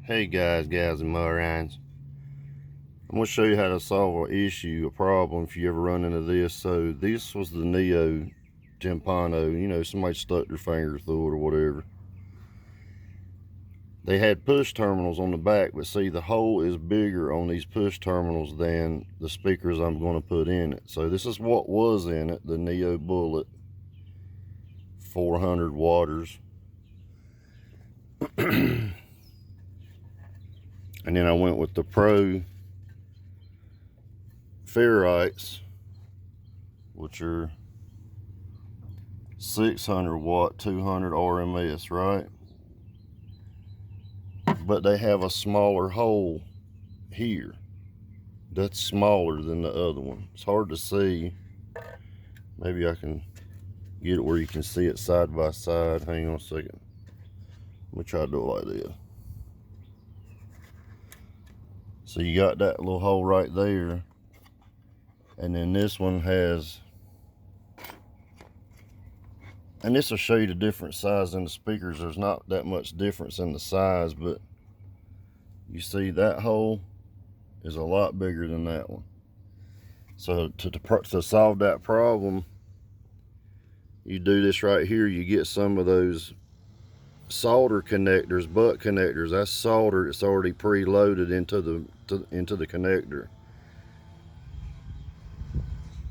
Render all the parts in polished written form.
Hey guys, gals, and Marines. I'm going to show you how to solve an issue, a problem, if you ever run into this. So this was the Neo Timpano. You know, somebody stuck their finger through it or whatever. They had push terminals on the back, but see, the hole is bigger on these push terminals than the speakers I'm going to put in it. So this is what was in it, the Neo Bullet 400 waters. And then I went with the Pro ferrites, which are 600 watt, 200 RMS, right? But they have a smaller hole here. That's smaller than the other one. It's hard to see. Maybe I can get it where you can see it side by side. Hang on a second. Let me try to do it like this. So you got that little hole right there. And then this one has, and this will show you the different size in the speakers. There's not that much difference in the size, but you see that hole is a lot bigger than that one. So to solve that problem, you do this right here. You get some of those solder connectors, butt connectors. That's solder. It's already preloaded into the connector.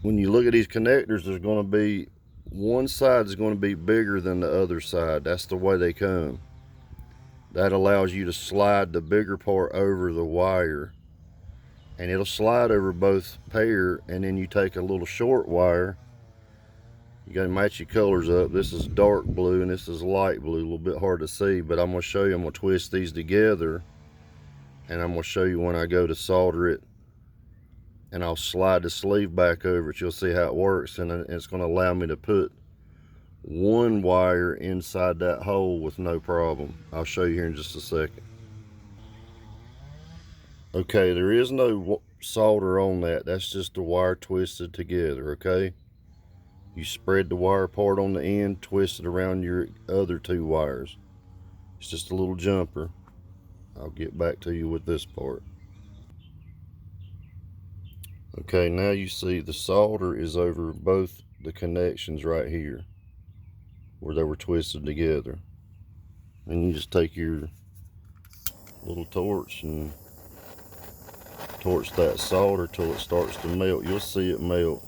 When you look at these connectors, there's going to be one side is going to be bigger than the other side. That's the way they come. That allows you to slide the bigger part over the wire, and it'll slide over both pair. And then you take a little short wire. You got to match your colors up. This is dark blue and this is light blue. A little bit hard to see, but I'm going to show you. I'm going to twist these together, and I'm going to show you when I go to solder it, and I'll slide the sleeve back over it. You'll see how it works, and it's going to allow me to put one wire inside that hole with no problem. I'll show you here in just a second. Okay, there is no solder on that. That's just the wire twisted together, okay? You spread the wire part on the end, twist it around your other two wires. It's just a little jumper. I'll get back to you with this part. Okay, now you see the solder is over both the connections right here where they were twisted together. And you just take your little torch and torch that solder till it starts to melt. You'll see it melt.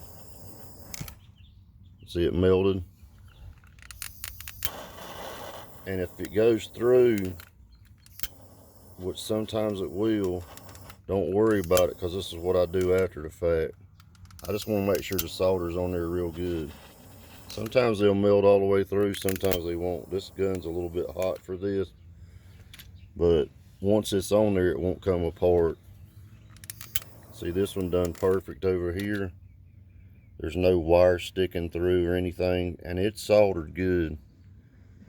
See it melted? And if it goes through, which sometimes it will, don't worry about it, because this is what I do after the fact. I just want to make sure the solder's on there real good. Sometimes they'll melt all the way through, sometimes they won't. This gun's a little bit hot for this, but once it's on there, it won't come apart. See, this one done perfect over here. There's no wire sticking through or anything, and it's soldered good.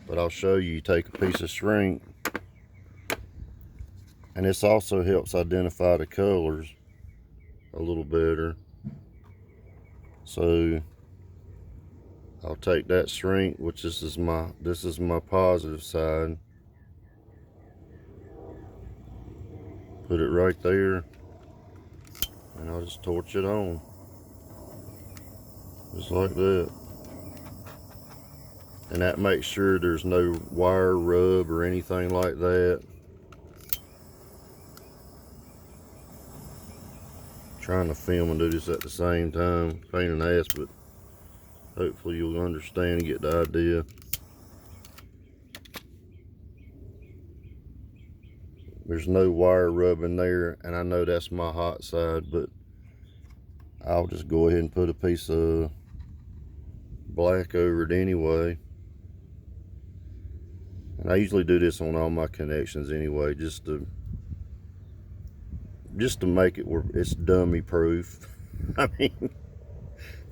But I'll show you. You take a piece of shrink, and this also helps identify the colors a little better. So I'll take that shrink, which this is my positive side, put it right there, and I'll just torch it on, just like that. And that makes sure there's no wire rub or anything like that. Trying to film and do this at the same time, pain in the ass, but hopefully you'll understand and get the idea. There's no wire rubbing there, and I know that's my hot side, but I'll just go ahead and put a piece of black over it anyway. And I usually do this on all my connections anyway, just to make it where it's dummy proof. I mean,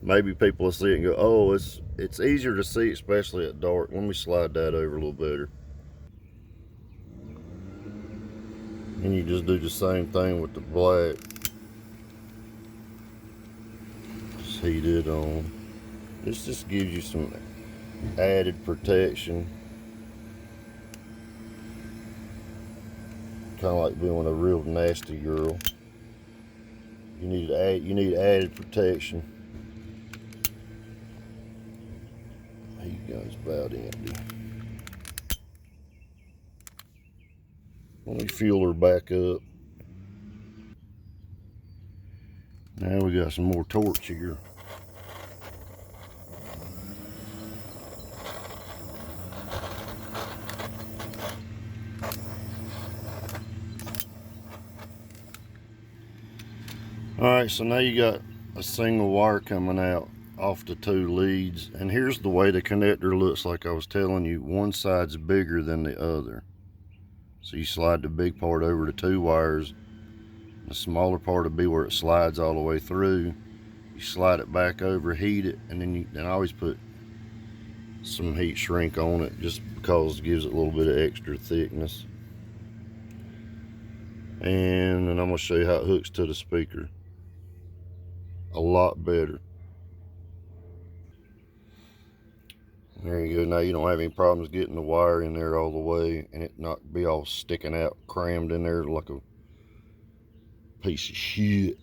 maybe people will see it and go, oh, it's easier to see, especially at dark. Let me slide that over a little better. And you just do the same thing with the black. Just heat it on. This just gives you some added protection. kind of like being a real nasty girl. You need added protection. Heat gun's about empty. Let me fuel her back up. Now we got some more torch here. Alright, so now you got a single wire coming out off the two leads, and here's the way the connector looks. Like I was telling you, one side's bigger than the other. So you slide the big part over the two wires. The smaller part will be where it slides all the way through. You slide it back over, heat it, and then I always put some heat shrink on it just because it gives it a little bit of extra thickness. And then I'm going to show you how it hooks to the speaker. A lot better. There you go. Now you don't have any problems getting the wire in there all the way and it not be all sticking out, crammed in there like a piece of shit.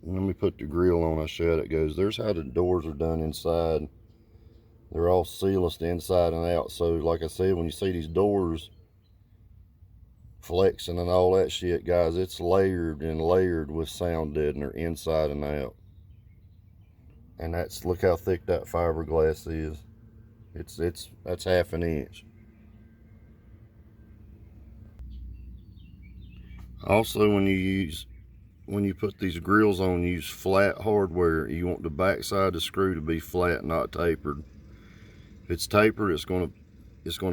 And let me put the grill on. I'll show you how it goes. There's how the doors are done inside. They're all sealed inside and out. So like I said, when you see these doors flexing and all that shit, guys, it's layered and layered with sound deadener inside and out. And look how thick that fiberglass is. That's half an inch. Also, when you put these grills on, use flat hardware. You want the back side of the screw to be flat, not tapered. If it's tapered, it's gonna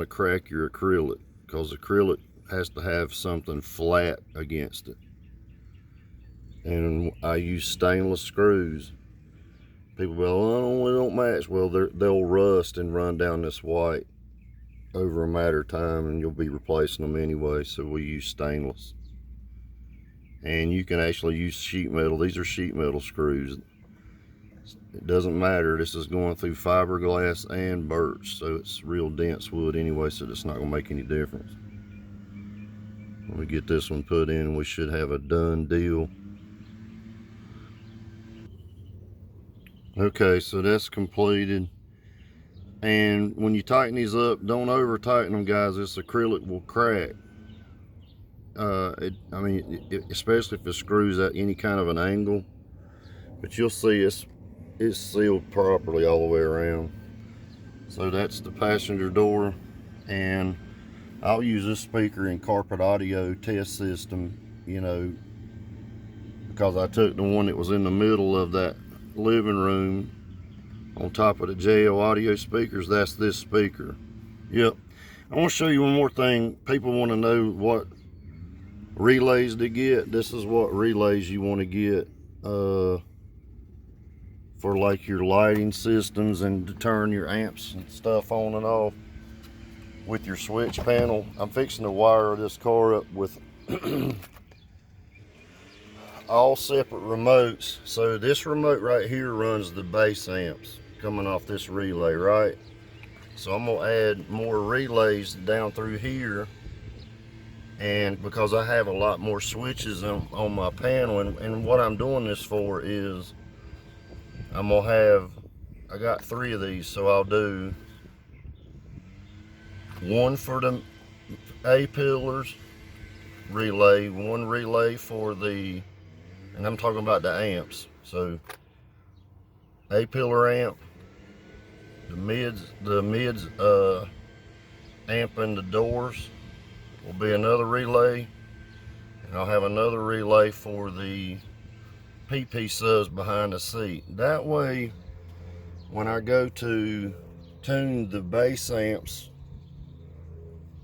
crack your acrylic, because acrylic has to have something flat against it. And I use stainless screws. People go, oh, they don't match. Well, they'll rust and run down this white over a matter of time, and you'll be replacing them anyway. So we use stainless. And you can actually use sheet metal. These are sheet metal screws. It doesn't matter. This is going through fiberglass and birch, so it's real dense wood anyway, so it's not going to make any difference. Let me get this one put in, and we should have a done deal. Okay, so that's completed. And when you tighten these up, don't over tighten them, guys. This acrylic will crack. Especially if it screws at any kind of an angle. But you'll see it's sealed properly all the way around. So that's the passenger door. And I'll use this speaker in Carpet Audio test system, because I took the one that was in the middle of that living room on top of the JL Audio speakers. That's this speaker. Yep. I want to show you one more thing. People want to know what relays to get. This is what relays you want to get for like your lighting systems and to turn your amps and stuff on and off with your switch panel. I'm fixing to wire this car up with all separate remotes. So this remote right here runs the bass amps coming off this relay, right? So I'm gonna add more relays down through here, and because I have a lot more switches on my panel, and what I'm doing this for is I got 3 of these, so I'll do one for the A pillars relay, one relay for the, and I'm talking about the amps. So A pillar amp, the mids amping the doors will be another relay, and I'll have another relay for the PP subs behind the seat. That way, when I go to tune the bass amps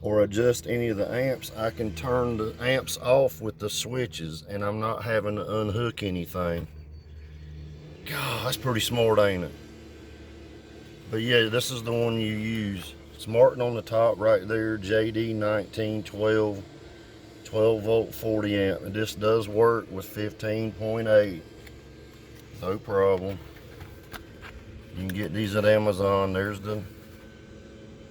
or adjust any of the amps, I can turn the amps off with the switches, and I'm not having to unhook anything. God, that's pretty smart, ain't it? But yeah, this is the one you use. It's marked on the top right there, JD 1912, 12 volt 40 amp. And this does work with 15.8. No problem. You can get these at Amazon. There's the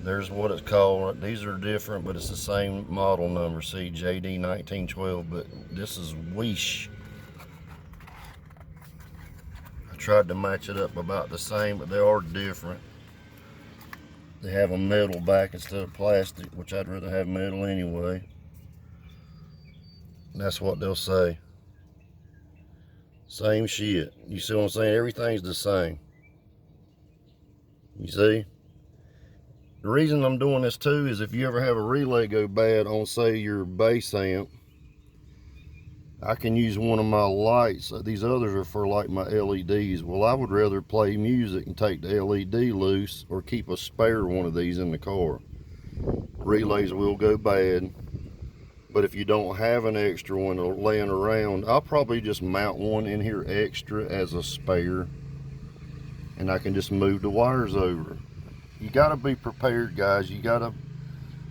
There's what it's called. These are different, but it's the same model number. See, JD 1912, but this is Wish. I tried to match it up about the same, but they are different. They have a metal back instead of plastic, which I'd rather have metal anyway. And that's what they'll say. Same shit. You see what I'm saying? Everything's the same. You see? The reason I'm doing this too is if you ever have a relay go bad on, say, your bass amp, I can use one of my lights. These others are for like my LEDs. Well, I would rather play music and take the LED loose or keep a spare one of these in the car. Relays will go bad, but if you don't have an extra one laying around, I'll probably just mount one in here extra as a spare, and I can just move the wires over. You gotta be prepared, guys. You gotta,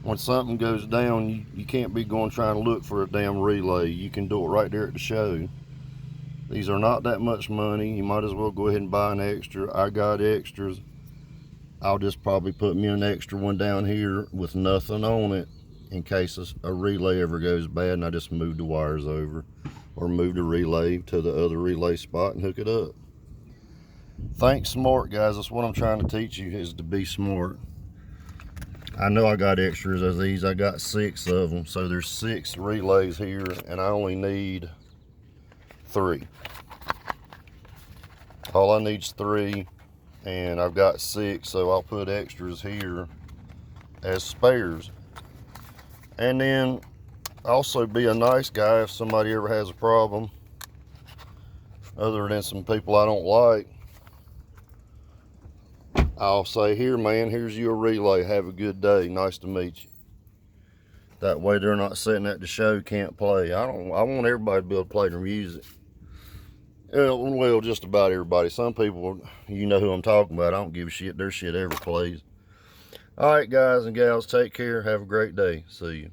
when something goes down, you can't be going trying to look for a damn relay. You can do it right there at the show. These are not that much money. You might as well go ahead and buy an extra. I got extras. I'll just probably put me an extra one down here with nothing on it in case a relay ever goes bad, and I just move the wires over or move the relay to the other relay spot and hook it up. Think smart, guys. That's what I'm trying to teach you, is to be smart. I know I got extras of these. I got 6 of them, so there's 6 relays here, and I only need 3. All I need is 3, and I've got 6, so I'll put extras here as spares. And then also be a nice guy if somebody ever has a problem, other than some people I don't like. I'll say, here, man, here's your relay. Have a good day. Nice to meet you. That way they're not sitting at the show, can't play. I want everybody to be able to play their music. Well, just about everybody. Some people, you know who I'm talking about. I don't give a shit. Their shit ever plays. All right, guys and gals, take care. Have a great day. See you.